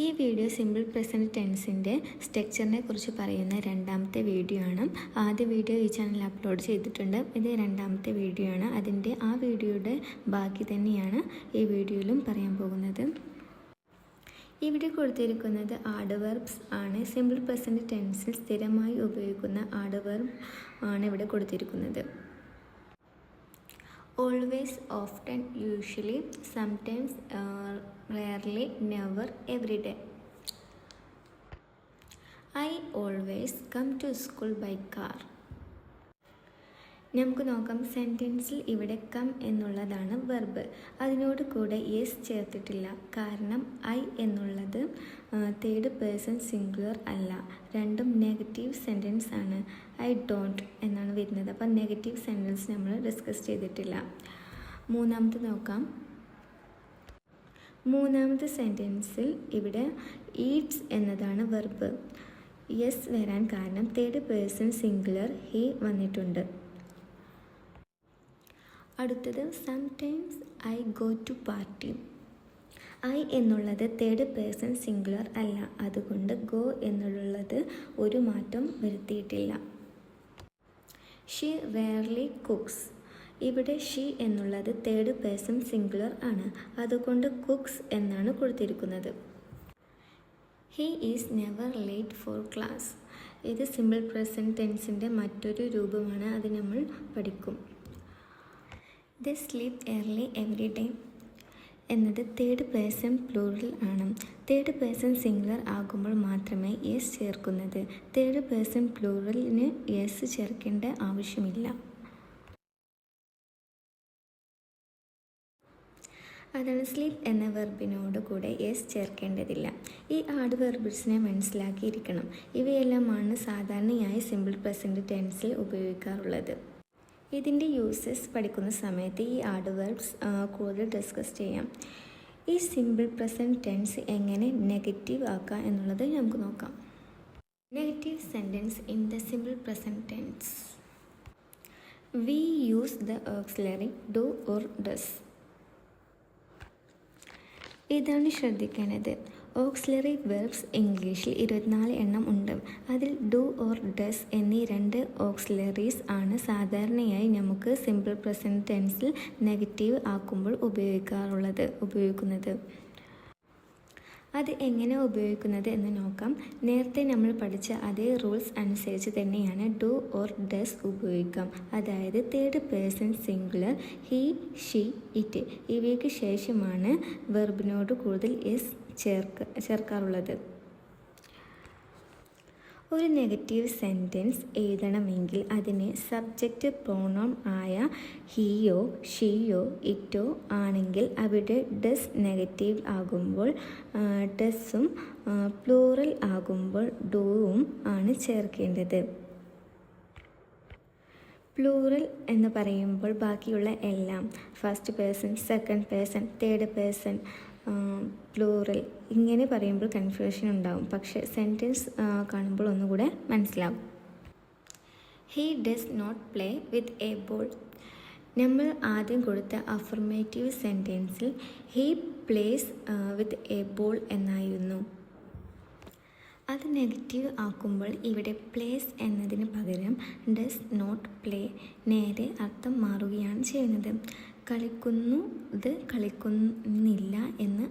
ഈ video simple present ടെൻസിൻ്റെ സ്ട്രക്ചറിനെ കുറിച്ച് പറയുന്ന രണ്ടാമത്തെ വീഡിയോ ആണ്. ആദ്യ വീഡിയോ ഈ ചാനലിൽ അപ്ലോഡ് ചെയ്തിട്ടുണ്ട്. ഇത് രണ്ടാമത്തെ വീഡിയോ ആണ്. അതിൻ്റെ ആ വീഡിയോയുടെ ബാക്കി തന്നെയാണ് ഈ വീഡിയോയിലും പറയാൻ പോകുന്നത്. ഇവിടെ കൊടുത്തിരിക്കുന്നത് ആഡ്വർബ്സ് ആണ്. സിമ്പിൾ പ്രസൻറ്റ് ടെൻസിൽ സ്ഥിരമായി ഉപയോഗിക്കുന്ന ആഡ്വർബ് ആണ് ഇവിടെ കൊടുത്തിരിക്കുന്നത്. Always, often, usually, sometimes, rarely, never, every day. I always come to school by car. നമുക്ക് നോക്കാം. സെൻറ്റൻസിൽ ഇവിടെ കം എന്നുള്ളതാണ് വെർബ്. അതിനോട് കൂടെ യെസ് ചേർത്തിട്ടില്ല. കാരണം ഐ എന്നുള്ളത് തേർഡ് പേഴ്സൺ സിംഗുലർ അല്ല. രണ്ടും നെഗറ്റീവ് സെൻറ്റൻസ് ആണ്. ഐ ഡോണ്ട് എന്നാണ് വരുന്നത്. അപ്പം നെഗറ്റീവ് സെൻറ്റൻസ് നമ്മൾ ഡിസ്കസ് ചെയ്തിട്ടില്ല. മൂന്നാമത്തെ നോക്കാം. മൂന്നാമത്തെ സെൻറ്റൻസിൽ ഇവിടെ ഈറ്റ്സ് എന്നതാണ് വെർബ്. യെസ് വരാൻ കാരണം തേർഡ് പേഴ്സൺ സിംഗുലർ ഹി വന്നിട്ടുണ്ട്. അടുത്തത് sometimes I go to party. I എന്നുള്ളത് തേർഡ് പേഴ്സൺ സിംഗുലർ അല്ല. അതുകൊണ്ട് ഗോ എന്നുള്ളത് ഒരു മാറ്റം വരുത്തിയിട്ടില്ല. She rarely cooks. ഇവിടെ ഷീ എന്നുള്ളത് തേർഡ് പേഴ്സൺ സിംഗുലർ ആണ്. അതുകൊണ്ട് കുക്സ് എന്നാണ് കൊടുത്തിരിക്കുന്നത്. He is never late for class. ഇത് സിമ്പിൾ പ്രസൻറ്റ് ടെൻസിൻ്റെ മറ്റൊരു രൂപമാണ്. അത് നമ്മൾ പഠിക്കും. They sleep early every day എന്നത് തേർഡ് പേഴ്സൺ പ്ലൂറൽ ആണ്. തേർഡ് പേഴ്സൺ സിംഗുലർ ആകുമ്പോൾ മാത്രമേ യെസ് ചേർക്കുന്നത്. തേർഡ് പേഴ്സൺ പ്ലൂറലിന് യെസ് ചേർക്കേണ്ട ആവശ്യമില്ല. അതാണ് സ്ലീപ്പ് എന്ന വെർബിനോട് കൂടെ യെസ് ചേർക്കേണ്ടതില്ല. ഈ ആഡ് വെർബ്സിനെ മനസ്സിലാക്കിയിരിക്കണം. ഇവയെല്ലാമാണ് സാധാരണയായി സിമ്പിൾ പ്രസൻറ്റ് ടെൻസിൽ ഉപയോഗിക്കാറുള്ളത്. ഇതിൻ്റെ യൂസസ് പഠിക്കുന്ന സമയത്ത് ഈ ആഡ്വർബ്സ് കൂടുതൽ ഡിസ്കസ് ചെയ്യാം. ഈ സിമ്പിൾ പ്രസൻറ്റ് ടെൻസ് എങ്ങനെ നെഗറ്റീവ് ആക്കാം എന്നുള്ളത് നമുക്ക് നോക്കാം. Negative sentence in the simple present tense. We use the auxiliary do or does. ഇതാണ് ശ്രദ്ധിക്കേണ്ടത്. ഓക്സിലറി വെർബ്സ് ഇംഗ്ലീഷിൽ 24 എണ്ണം ഉണ്ട്. അതിൽ ഡു ഓർ ഡസ് എന്നീ 2 ഓക്സിലറീസ് ആണ് സാധാരണയായി നമുക്ക് സിമ്പിൾ പ്രസൻറ്റ് ടെൻസിൽ നെഗറ്റീവ് ആക്കുമ്പോൾ ഉപയോഗിക്കുന്നത്. അത് എങ്ങനെ ഉപയോഗിക്കുന്നത് എന്ന് നോക്കാം. നേരത്തെ നമ്മൾ പഠിച്ച അതേ റൂൾസ് അനുസരിച്ച് തന്നെയാണ് ഡു ഓർ ഡസ് ഉപയോഗിക്കാം. അതായത് third person singular he, she, it ഇവയ്ക്ക് ശേഷമാണ് വെർബിനോട് കൂടുതൽ എസ് ചേർക്കാറുള്ളത്. ഒരു നെഗറ്റീവ് സെൻറ്റൻസ് എഴുതണമെങ്കിൽ അതിന് സബ്ജക്റ്റ് പ്രോണൗൺ ആയ ഹിയോ, ഷീയോ, ഇറ്റോ ആണെങ്കിൽ അവിടെ ഡസ് നെഗറ്റീവ് ആകുമ്പോൾ ഡസും പ്ലൂറൽ ആകുമ്പോൾ ഡൂവും ആണ് ചേർക്കേണ്ടത്. പ്ലൂറൽ എന്ന് പറയുമ്പോൾ ബാക്കിയുള്ള എല്ലാം first person, second person, third person, plural ഇങ്ങനെ പറയുമ്പോൾ കൺഫ്യൂഷൻ ഉണ്ടാവും. പക്ഷേ സെൻറ്റൻസ് കാണുമ്പോൾ ഒന്നുകൂടെ മനസ്സിലാവും. He does not play with a ball. നമ്മൾ ആദ്യം കൊടുത്ത അഫർമേറ്റീവ് സെൻറ്റൻസിൽ he plays with a ball എന്നായിരുന്നു. അത് നെഗറ്റീവ് ആക്കുമ്പോൾ ഇവിടെ പ്ലേസ് എന്നതിന് പകരം ഡസ് നോട്ട് പ്ലേ നേരെ അർത്ഥം മാറുകയാണ് ചെയ്യുന്നത്. കളിക്കുന്നത് കളിക്കുന്നില്ല എന്ന്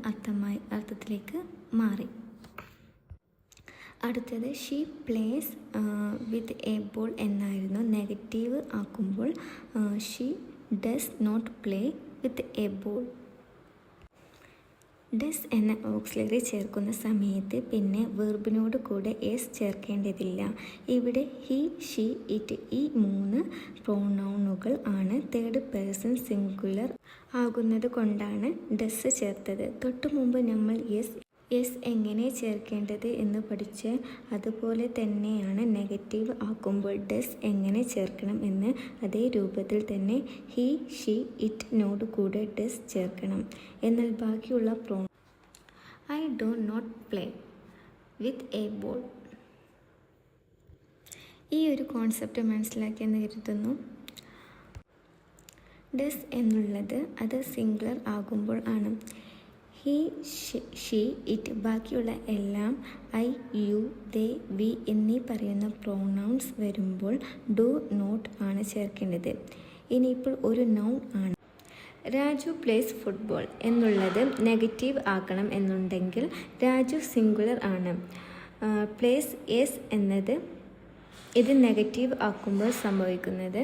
അർത്ഥത്തിലേക്ക് മാറി. അടുത്തത് she plays with a ball എന്നായിരുന്നു. നെഗറ്റീവ് ആക്കുമ്പോൾ she does not play with a ball. Does എന്ന ഓക്സിലറി ചേർക്കുന്ന സമയത്ത് പിന്നെ വെർബിനോട് കൂടെ എസ് ചേർക്കേണ്ടതില്ല. ഇവിടെ ഹി, ഷീ, ഇറ്റ് ഈ 3 പ്രോണൗണുകൾ ആണ് തേർഡ് പേഴ്സൺ സിംഗുലർ ആകുന്നത് കൊണ്ടാണ് ഡസ് ചേർത്തത്. തൊട്ടു മുമ്പ് നമ്മൾ എസ് എങ്ങനെ ചേർക്കേണ്ടത് എന്ന് പഠിച്ച് അതുപോലെ തന്നെയാണ് നെഗറ്റീവ് ആക്കുമ്പോൾ ഡസ് എങ്ങനെ ചേർക്കണം എന്ന് അതേ രൂപത്തിൽ തന്നെ ഹി, ഷീ, ഇറ്റിനോട് കൂടെ ഡസ് ചേർക്കണം. എന്നാൽ ബാക്കിയുള്ള I do not play with a ball. ഈ ഒരു കോൺസെപ്റ്റ് മനസ്സിലാക്കിയെന്ന് കരുതുന്നു. ഡസ് എന്നുള്ളത് അത് സിംഗുലർ ആകുമ്പോൾ ആണ്. ഹി, ഷീ, ഇറ്റ് ബാക്കിയുള്ള എല്ലാം ഐ, യു, ദേ, വി എന്നീ പറയുന്ന പ്രോണൗൺസ് വരുമ്പോൾ ഡു നോട്ട് ആണ് ചേർക്കേണ്ടത്. ഇനിയിപ്പോൾ ഒരു നൗൺ ആണ്. രാജു പ്ലേസ് ഫുട്ബോൾ എന്നുള്ളത് നെഗറ്റീവ് ആക്കണം എന്നുണ്ടെങ്കിൽ രാജു സിംഗുലർ ആണ്. പ്ലേസ് എസ് എന്നത് ഇത് നെഗറ്റീവ് ആക്കുമ്പോൾ സംഭവിക്കുന്നത്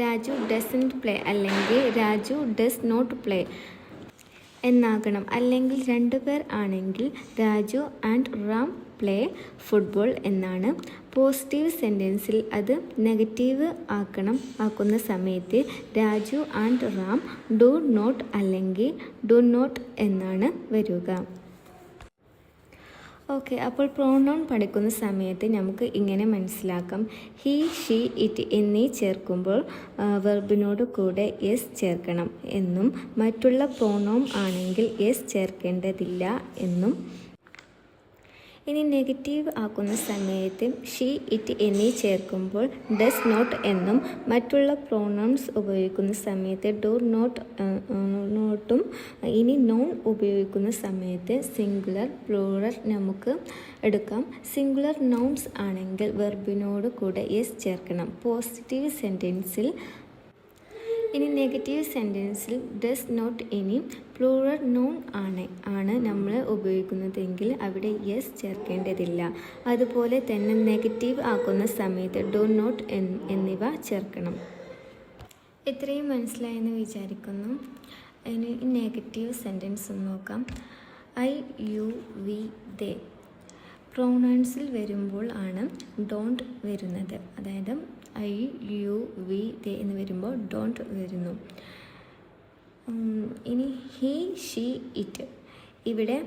രാജു ഡസൻറ്റ് പ്ലേ അല്ലെങ്കിൽ രാജു ഡസ് നോട്ട് പ്ലേ എന്നാകണം. അല്ലെങ്കിൽ രണ്ടുപേർ ആണെങ്കിൽ Raju and Ram play football എന്നാണ്. പോസിറ്റീവ് സെൻറ്റൻസിൽ അത് നെഗറ്റീവ് ആക്കുന്ന സമയത്ത് Raju and Ram do not അല്ലെങ്കിൽ ഡു നോട്ട് എന്നാണ് വരിക. ഓക്കെ, അപ്പോൾ പ്രോണൗൺ പഠിക്കുന്ന സമയത്ത് നമുക്ക് ഇങ്ങനെ മനസ്സിലാക്കാം. ഹി, ഷീ, ഇറ്റ് എന്നീ ചേർക്കുമ്പോൾ വെർബിനോട് കൂടെ എസ് ചേർക്കണം എന്നും മറ്റുള്ള പ്രോണൗൺ ആണെങ്കിൽ എസ് ചേർക്കേണ്ടതില്ല എന്നും. ഇനി നെഗറ്റീവ് ആക്കുന്ന സമയത്ത് ഷീ, ഇറ്റ് എന്നീ ചേർക്കുമ്പോൾ ഡസ് നോട്ട് എന്നും മറ്റുള്ള പ്രോണൗൺസ് ഉപയോഗിക്കുന്ന സമയത്ത് ഡു നോട്ടും. ഇനി നോൺ ഉപയോഗിക്കുന്ന സമയത്ത് സിംഗുലർ, പ്ലൂറൽ നമുക്ക് എടുക്കാം. സിംഗുലർ നൗൺസ് ആണെങ്കിൽ വെർബിനോട് കൂടെ എസ് ചേർക്കണം പോസിറ്റീവ് സെൻറ്റൻസിൽ. ഇനി നെഗറ്റീവ് സെൻറ്റൻസിൽ ഡസ് നോട്ട് ഇനി പ്ലൂറൽ നൗൺ ആണ് നമ്മൾ ഉപയോഗിക്കുന്നതെങ്കിൽ അവിടെ യെസ് ചേർക്കേണ്ടതില്ല. അതുപോലെ തന്നെ നെഗറ്റീവ് ആക്കുന്ന സമയത്ത് ഡു നോട്ട് എന്നിവ ചേർക്കണം. ഇത്രയും മനസ്സിലായെന്ന് വിചാരിക്കുന്നു. ഇനി നെഗറ്റീവ് സെൻറ്റൻസ് ഒന്ന് നോക്കാം. ഐ, യു, വി, ദേ പ്രോണൗൺസിൽ വരുമ്പോൾ ആണ് ഡോണ്ട് വരുന്നത്. അതായത് ഐ, യു, വി, ദേ എന്ന് വരുമ്പോൾ ഡോണ്ട് വരുന്നു. ഇനി ഹി, ഷീ, ഇറ്റ് ഇവിടെ